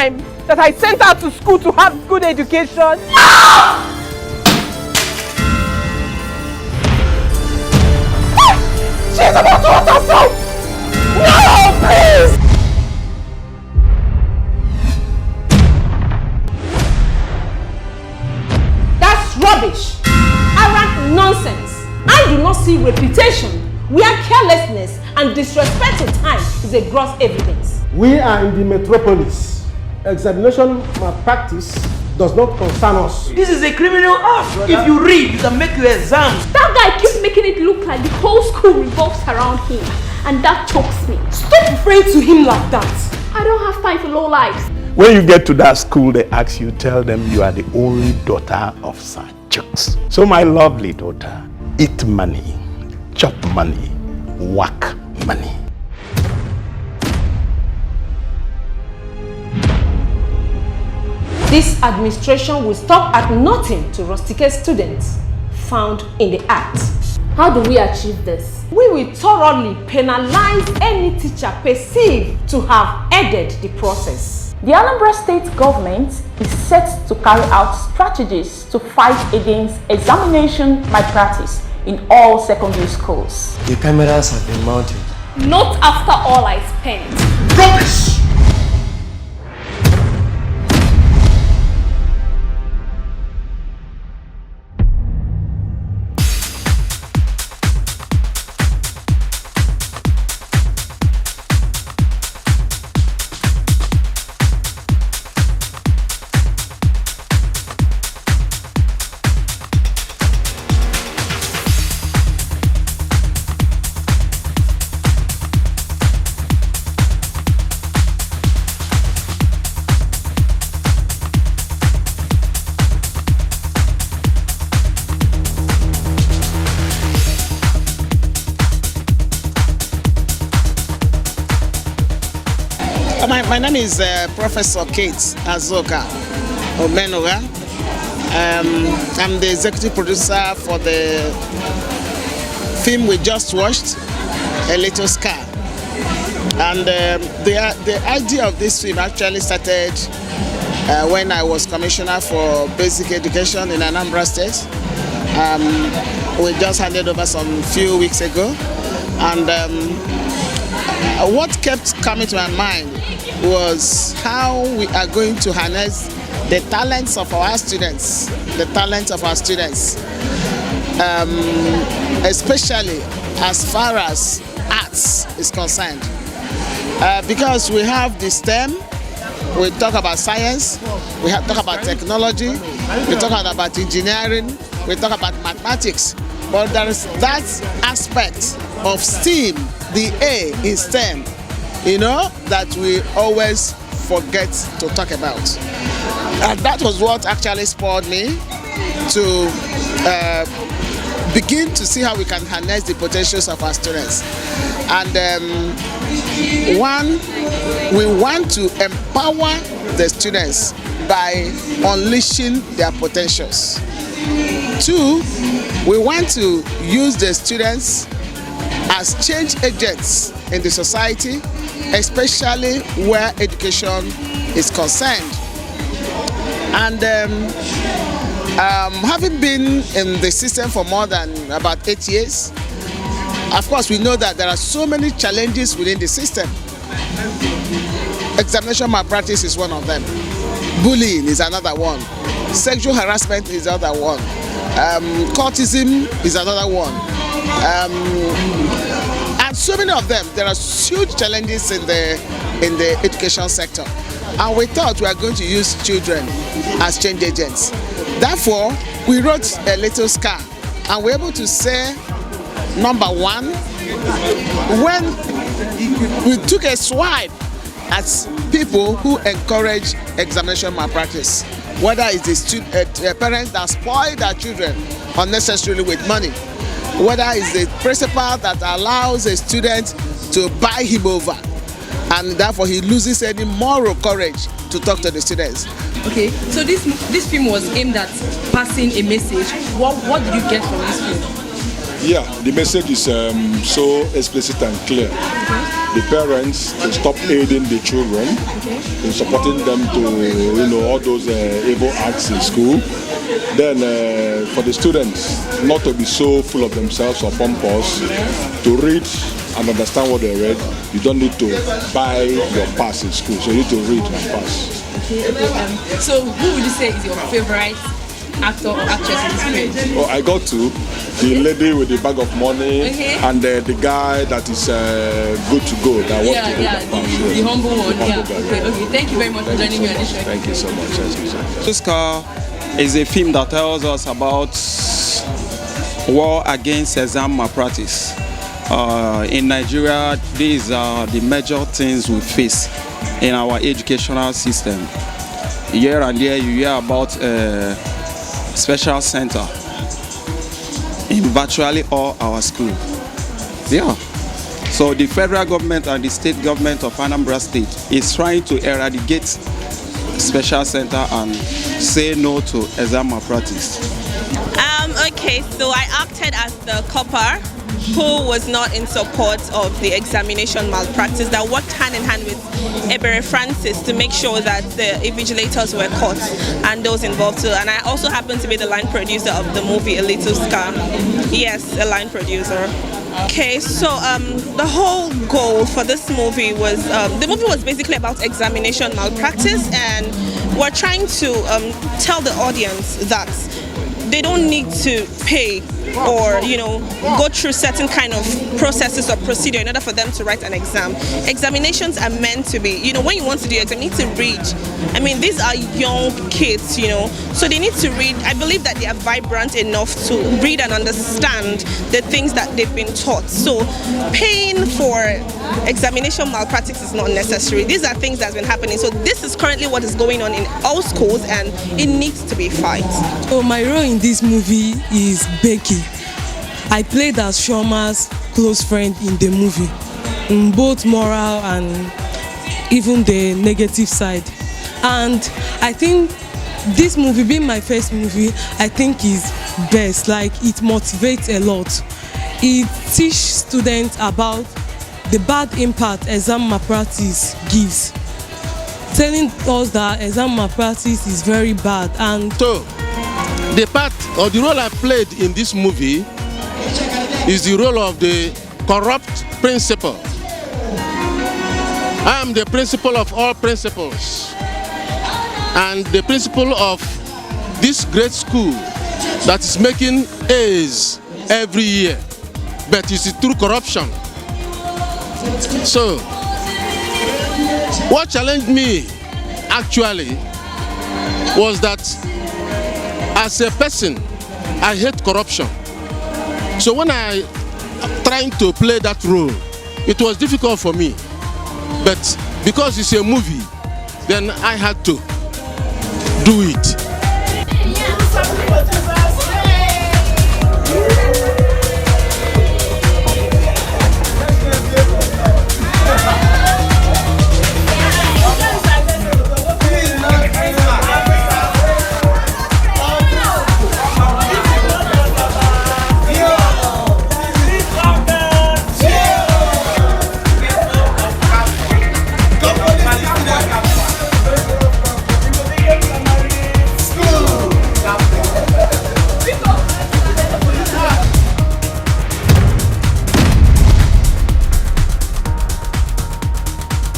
time that I sent her to school to have good education. No! She's about to hurt herself! No, please! That's rubbish! Arrant nonsense! I do not see reputation where carelessness and disrespect to time is a gross evidence. We are in the metropolis. Examination malpractice does not concern us. This is a criminal act. Brother, if you read, you can make your exams. That guy keeps making it look like the whole school revolves around him, and that chokes me. Stop referring to him like that. I don't have time for low lives. When you get to that school, they ask you, tell them you are the only daughter of Sir Chucks. So my lovely daughter, eat money, chop money, work money. This administration will stop at nothing to rusticate students found in the act. How do we achieve this? We will thoroughly penalize any teacher perceived to have aided the process. The Anambra State government is set to carry out strategies to fight against examination malpractice in all secondary schools. The cameras have been mounted. Not after all I spent. Rubbish! My name is Professor Kate Azoka Omenoga. I'm the executive producer for the film we just watched, A Little Scar. And the idea of this film actually started when I was commissioner for basic education in Anambra State. We just handed over some few weeks ago. And what kept coming to my mind was how we are going to harness the talents of our students, especially as far as arts is concerned. Because we have the STEM, we talk about science, we talk about technology, we talk about engineering, we talk about mathematics, but there is that aspect of STEAM, the A in STEM, that we always forget to talk about. And that was what actually spurred me to begin to see how we can harness the potentials of our students. And one, we want to empower the students by unleashing their potentials. Two, we want to use the students as change agents in the society, especially where education is concerned. And having been in the system for more than about 8 years, of course we know that there are so many challenges within the system. Examination malpractice is one of them. Bullying is another one. Sexual harassment is another one. Courtism is another one. And so many of them. There are huge challenges in the education sector. And we thought we are going to use children as change agents. Therefore, we wrote A Little Scar, and we're able to say, number one, when we took a swipe at people who encourage examination malpractice, whether it's the parents that spoil their children unnecessarily with money, whether it's the principal that allows a student to buy him over, and therefore he loses any moral courage to talk to the students. Okay, so this film was aimed at passing a message. What did you get from this film? Yeah, the message is so explicit and clear. The parents to stop aiding the children in supporting them to all those evil acts in school. Then for the students not to be so full of themselves or pompous, to read and understand what they read. You don't need to buy your pass in school, so you need to read and pass. Okay. So who would you say is your favorite actor or actress in this film? Oh, I got to the lady with the bag of money, and the guy that is good to go. That the humble one. Okay. Thank you very much for joining me on this show. Thank you so much. Awka is a film that tells us about war against exam malpractice. In Nigeria, these are the major things we face in our educational system. Here and there you hear about special center in virtually all our schools. Yeah. So the federal government and the state government of Anambra State is trying to eradicate special center and say no to exam malpractice. Okay, so I acted as the copper who was not in support of the examination malpractice, that worked hand in hand with Ebere Francis to make sure that the invigilators were caught and those involved too. And I also happen to be the line producer of the movie A Little Scar. Yes, a line producer. Okay, so the whole goal for this movie was, the movie was basically about examination malpractice, and we're trying to tell the audience that they don't need to pay or go through certain kind of processes or procedure in order for them to write an exam. Examinations are meant to be, when you want to do your exam, you need to read. I mean, these are young kids, so they need to read. I believe that they are vibrant enough to read and understand the things that they've been taught. So paying for examination malpractice is not necessary. These are things that's been happening. So this is currently what is going on in all schools, and it needs to be fight. So my role in this movie is Becky. I played as Shoma's close friend in the movie, in both moral and even the negative side. And I think this movie, being my first movie, I think is best. Like, it motivates a lot. It teaches students about the bad impact exam malpractice gives, telling us that exam malpractice is very bad. And so the part or the role I played in this movie is the role of the corrupt principal. I am the principal of all principals and the principal of this great school that is making A's every year, but it's through corruption. So what challenged me actually was that as a person, I hate corruption. So when I trying to play that role, it was difficult for me. But because it's a movie, then I had to do it.